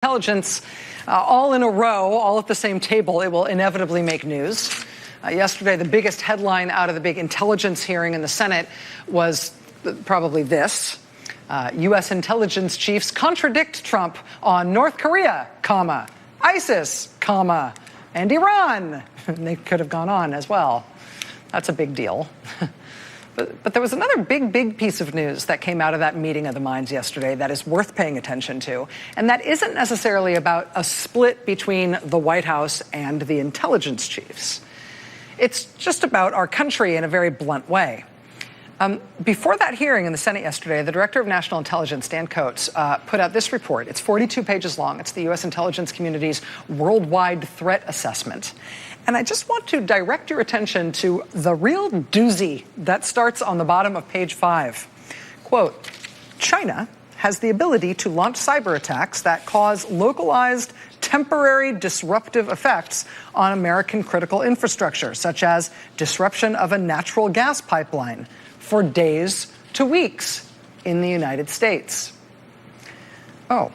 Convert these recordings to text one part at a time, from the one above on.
Intelligence, all in a row, all at the same table, it will inevitably make news. Yesterday, the biggest headline out of the big intelligence hearing in the Senate was probably this. U.S. intelligence chiefs contradict Trump on North Korea, comma, ISIS, comma, and Iran. And they could have gone on as well. That's a big deal. But there was another big piece of news that came out of that meeting of the minds yesterday that is worth paying attention to. And that isn't necessarily about a split between the White House and the intelligence chiefs. It's just about our country in a very blunt way. Before that hearing in the Senate yesterday, the Director of National Intelligence, Dan Coats, put out this report. It's 42 pages long. It's the U.S. intelligence community's worldwide threat assessment. And I just want to direct your attention to the real doozy that starts on the bottom of page 5. Quote, China has the ability to launch cyber attacks that cause localized, temporary disruptive effects on American critical infrastructure, such as disruption of a natural gas pipeline for days to weeks in the United States. And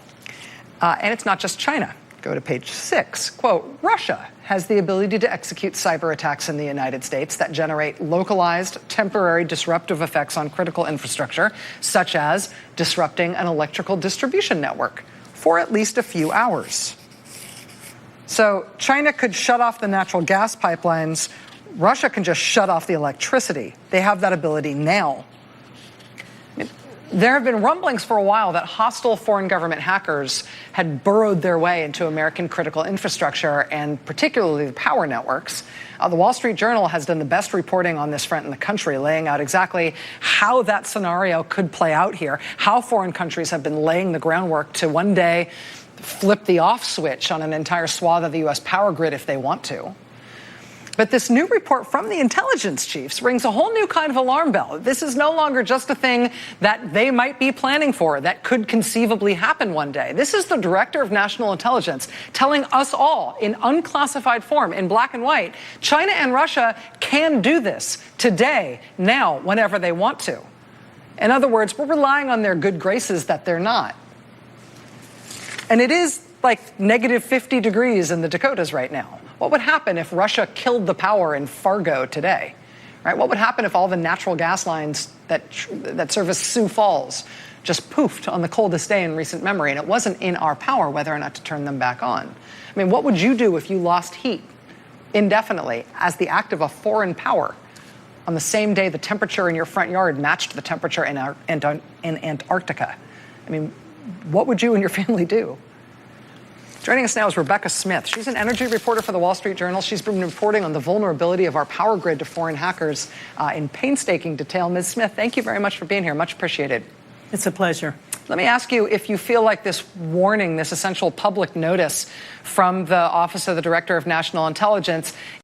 it's not just China. Go to page 6. Quote, Russia has the ability to execute cyber attacks in the United States that generate localized, temporary disruptive effects on critical infrastructure, such as disrupting an electrical distribution network for at least a few hours. So China could shut off the natural gas pipelines. Russia can just shut off the electricity. They have that ability now. There have been rumblings for a while that hostile foreign government hackers had burrowed their way into American critical infrastructure and particularly the power networks. The Wall Street Journal has done the best reporting on this front in the country, laying out exactly how that scenario could play out here, how foreign countries have been laying the groundwork to one day flip the off switch on an entire swath of the U.S. power grid if they want to. But this new report from the intelligence chiefs rings a whole new kind of alarm bell. This is no longer just a thing that they might be planning for, that could conceivably happen one day. This is the Director of National Intelligence telling us all in unclassified form, in black and white, China and Russia can do this today, now, whenever they want to. In other words, we're relying on their good graces that they're not. And it is like negative 50 degrees in the Dakotas right now. What would happen if Russia killed the power in Fargo today? Right? What would happen if all the natural gas lines that service Sioux Falls just poofed on the coldest day in recent memory, and it wasn't in our power whether or not to turn them back on? I mean, what would you do if you lost heat indefinitely as the act of a foreign power on the same day the temperature in your front yard matched the temperature in Antarctica? I mean, what would you and your family do? Joining us now is Rebecca Smith. She's an energy reporter for the Wall Street Journal. She's been reporting on the vulnerability of our power grid to foreign hackers in painstaking detail. Ms. Smith, thank you very much for being here. Much appreciated. It's a pleasure. Let me ask you if you feel like this warning, this essential public notice from the Office of the Director of National Intelligence